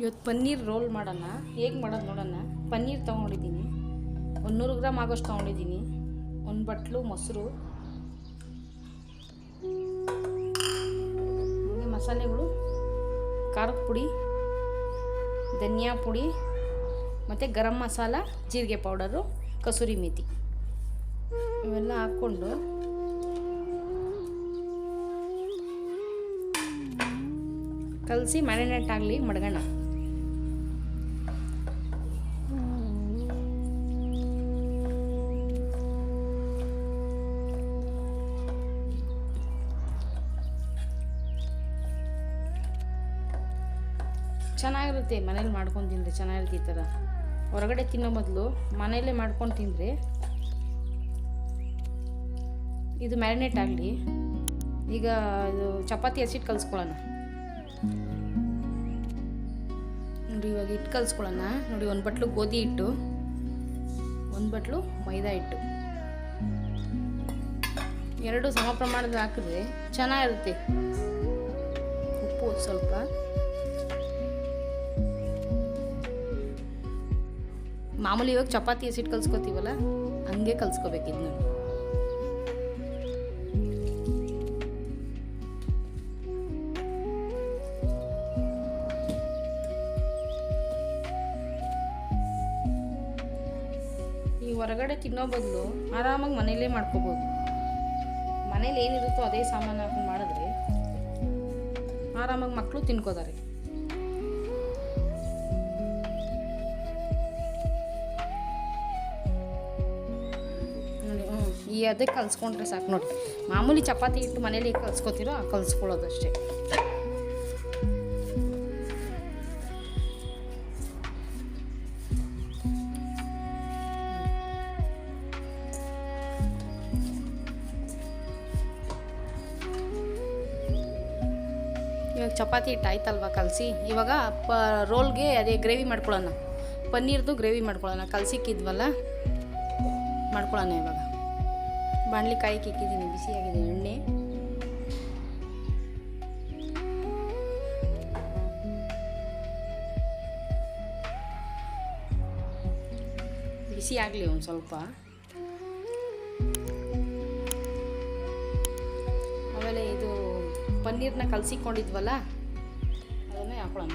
ಇವತ್ತು ಪನ್ನೀರ್ ರೋಲ್ ಮಾಡೋಣ. ಹೇಗೆ ಮಾಡೋದು ನೋಡೋಣ. ಪನ್ನೀರ್ ತೊಗೊಂಡಿದ್ದೀನಿ, 100 ಗ್ರಾಮ್ ಆಗೋಷ್ಟು ತೊಗೊಂಡಿದ್ದೀನಿ. 1 ಬಟ್ಲು ಮೊಸರು, ಹಾಗೆ ಮಸಾಲೆಗಳು, ಖಾರದ ಪುಡಿ, ಧನಿಯಾ ಪುಡಿ ಮತ್ತು ಗರಂ ಮಸಾಲ, ಜೀರಿಗೆ ಪೌಡರು, ಕಸೂರಿ ಮೇಥಿ ಇವೆಲ್ಲ ಹಾಕ್ಕೊಂಡು ಕಲಸಿ ಮ್ಯಾರಿನೇಟ್ ಆಗಲಿ ಮಡಗೋಣ. ಚೆನ್ನಾಗಿರುತ್ತೆ ಮನೇಲಿ ಮಾಡ್ಕೊಂಡು ತಿಂದರೆ, ಚೆನ್ನಾಗಿರುತ್ತೆ. ಈ ಥರ ಹೊರಗಡೆ ತಿನ್ನೋ ಬದಲು ಮನೆಯಲ್ಲೇ ಮಾಡ್ಕೊಂಡು ತಿಂದರೆ. ಇದು ಮ್ಯಾರಿನೇಟ್ ಆಗಲಿ. ಈಗ ಇದು ಚಪಾತಿ ಹಸಿಟ್ಟು ಕಲಿಸ್ಕೊಳ್ಳೋಣ ನೋಡಿ. ಇವಾಗ ಹಿಟ್ಟು ಕಲಿಸ್ಕೊಳ್ಳೋಣ ನೋಡಿ. 1 ಬಟ್ಲು ಗೋಧಿ ಹಿಟ್ಟು, 1 ಬಟ್ಲು ಮೈದಾ ಹಿಟ್ಟು, 2 ಸಮ ಪ್ರಮಾಣದ ಹಾಕಿದ್ರೆ ಚೆನ್ನಾಗಿರುತ್ತೆ. ಉಪ್ಪು ಸ್ವಲ್ಪ, ಮಾಮೂಲಿ ಇವಾಗ ಚಪಾತಿ ಹಸಿಟ್ಟು ಕಲಿಸ್ಕೊತೀವಲ್ಲ ಹಂಗೆ ಕಲಿಸ್ಕೋಬೇಕು ಇದನ್ನ. ಈ ಹೊರಗಡೆ ತಿನ್ನೋ ಬದಲು ಆರಾಮಾಗಿ ಮನೇಲೇ ಮಾಡ್ಕೋಬೋದು. ಮನೇಲಿ ಏನಿರುತ್ತೋ ಅದೇ ಸಾಮಾನು ಹಾಕೊಂಡು ಮಾಡಿದ್ರೆ ಆರಾಮಾಗಿ ಮಕ್ಕಳು ತಿನ್ಕೋತಾರೆ. ಈ ಅದಕ್ಕೆ ಕಲಿಸ್ಕೊಂಡ್ರೆ ಸಾಕು ನೋಡಿ. ಮಾಮೂಲಿ ಚಪಾತಿ ಹಿಟ್ಟು ಮನೇಲಿ ಕಲಿಸ್ಕೊತೀರೋ ಕಲಿಸ್ಕೊಳ್ಳೋದಷ್ಟೇ. ಇವಾಗ ಚಪಾತಿ ಹಿಟ್ಟು ಆಯ್ತಲ್ವ ಕಲಸಿ. ಇವಾಗ ರೋಲ್ಗೆ ಅದೇ ಗ್ರೇವಿ ಮಾಡ್ಕೊಳ್ಳೋಣ. ಪನ್ನೀರ್ದು ಗ್ರೇವಿ ಮಾಡ್ಕೊಳ್ಳೋಣ. ಕಲಸಿಕ್ಕಿದ್ವಲ್ಲ ಮಾಡ್ಕೊಳ್ಳೋಣ. ಇವಾಗ ಬಾಣಲಿ ಕಾಯಿಗೆ ಇಕ್ಕಿದ್ದೀನಿ, ಬಿಸಿಯಾಗಿದೆ ಎಣ್ಣೆ. ಬಿಸಿ ಆಗಲಿ ಒಂದು ಸ್ವಲ್ಪ. ಆಮೇಲೆ ಇದು ಪನ್ನೀರ್ನ ಕಲಸಿಕೊಂಡಿದ್ವಲ್ಲ ಅದನ್ನೇ ಹಾಕೊಳ್ಳೋಣ.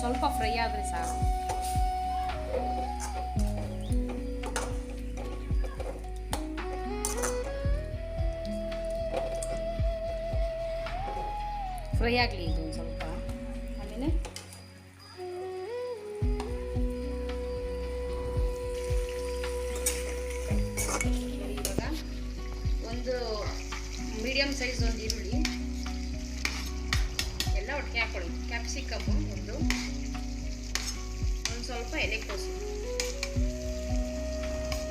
ಸ್ವಲ್ಪ ಫ್ರೈ ಆದರೆ ಸಾಕು. ಫ್ರೈ ಆಗಲಿ ಇದು ಒಂದು ಸ್ವಲ್ಪ. ಆಮೇಲೆ ಇವಾಗ ಒಂದು ಮೀಡಿಯಮ್ ಸೈಜ್ ಒಂದು ಈರುಳ್ಳಿ ಎಲ್ಲ ಒಟ್ಟಿಗೆ ಹಾಕೊಳ್ಳಿ. ಕ್ಯಾಪ್ಸಿಕಮ್ಮು ಒಂದು ಸ್ವಲ್ಪ ಎಲೆಕೋಸು.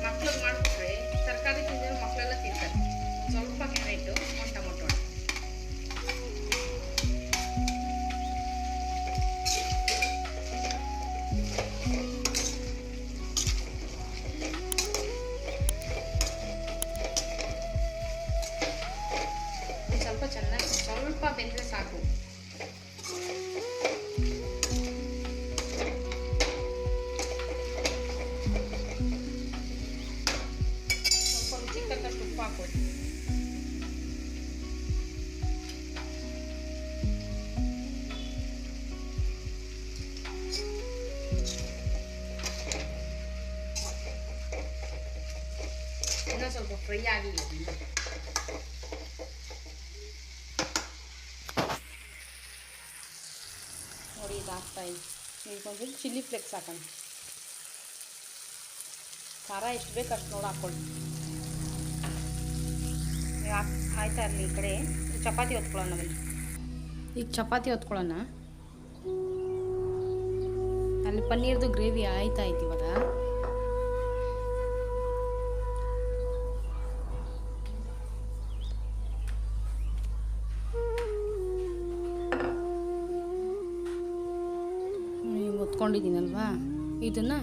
ಮಕ್ಳಿಗೆ ಮಾಡಿಬಿಟ್ರೆ ತರಕಾರಿ ತಿಂದಿರೋ ಮಕ್ಕಳೆಲ್ಲ ತಿಂತಾರೆ. ಸ್ವಲ್ಪ ಕ್ಯಾರೆಟು, ಒಂದು ಟೊಮೊಟೊ, ಸ್ವಲ್ಪ ಚೆನ್ನಾಗಿ ಸ್ವಲ್ಪ ಬೆಂದರೆ ಸಾಕು. ಉಪ್ಪು ಹಾಕೊಳ್ಳಿ. ಇನ್ನೂ ಸ್ವಲ್ಪ ಫ್ರೈ ಆಗಲಿ. ನೋಡಿ ಇದು ಹಾಕ್ತಾ ಇದ್ದೀನಿ. ಇದಕ್ಕೊಂದು ಚಿಲ್ಲಿ ಫ್ಲೇಕ್ಸ್ ಹಾಕೋಣ. ಖಾರ ಎಷ್ಟು ಬೇಕು ಅಷ್ಟು ನೋಡಿ ಹಾಕ್ಕೊಳ್ಳಿ. ಆಯ್ತಾ ಇರಲಿ ಈ ಕಡೆ ಚಪಾತಿ ಹೊತ್ಕೊಳ್ಳೋಣ ಬನ್ನಿ. ಈಗ ಚಪಾತಿ ಹೊತ್ಕೊಳ್ಳೋಣ. ಅಲ್ಲಿ ಪನ್ನೀರ್ದು ಗ್ರೇವಿ ಆಯ್ತಾಯ್ತು ಇವಾಗ. ಹೊತ್ಕೊಂಡಿದ್ದೀನಲ್ವಾ, ಇದನ್ನು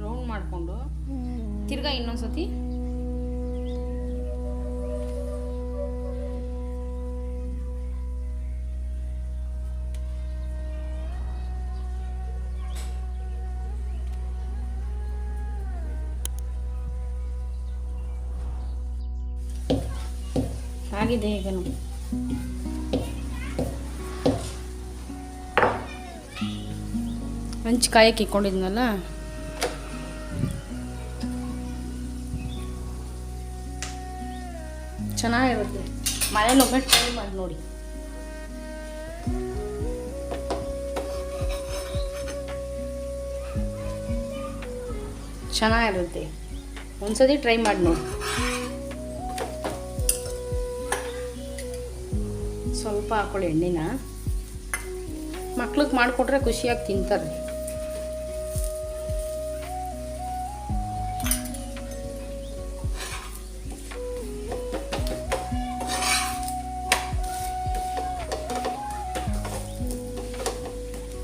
ರೌಂಡ್ ಮಾಡಿಕೊಂಡು ತಿರ್ಗಾ ಇನ್ನೊಂದ್ಸತಿ ಆಗಿದೆ. ಈಗ ಹಂಚು ಕಾಯಕ್ಕೆ ಇಕ್ಕೊಂಡಿದ್ನಲ್ಲ, ಚೆನ್ನಾಗಿರುತ್ತೆ. ಮನೇಲಿ ಒಮ್ಮೆ ಟ್ರೈ ಮಾಡಿ ನೋಡಿ. ಚೆನ್ನಾಗಿರುತ್ತೆ, ಒಂದ್ಸತಿ ಟ್ರೈ ಮಾಡಿ ನೋಡಿ. ಸ್ವಲ್ಪ ಹಾಕೊಳ್ಳಿ ಎಣ್ಣೆನ. ಮಕ್ಳಿಗೆ ಮಾಡಿಕೊಟ್ರೆ ಖುಷಿಯಾಗಿ ತಿಂತಾರೆ.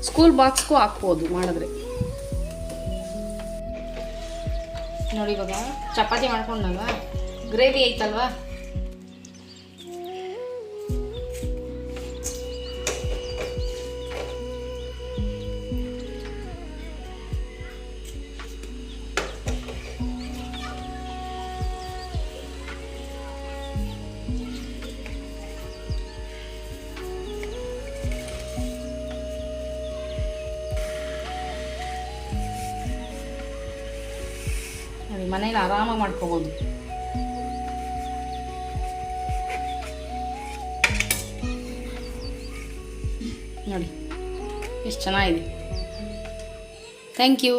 ಸ್ಕೂಲ್ ಬಾಕ್ಸ್ಗೂ ಹಾಕ್ಬೋದು ಮಾಡಿದ್ರೆ. ನೋಡಿ ಇವಾಗ ಚಪಾತಿ ಮಾಡ್ಕೊಂಡಾಗ ಗ್ರೇವಿ ಐತಲ್ವಾ, ನೋಡಿ ಮನೇಲಿ ಆರಾಮಾಗಿ ಮಾಡ್ಕೋಬೋದು. ನೋಡಿ ಎಷ್ಟು ಚೆನ್ನಾಗಿದೆ. Thank you.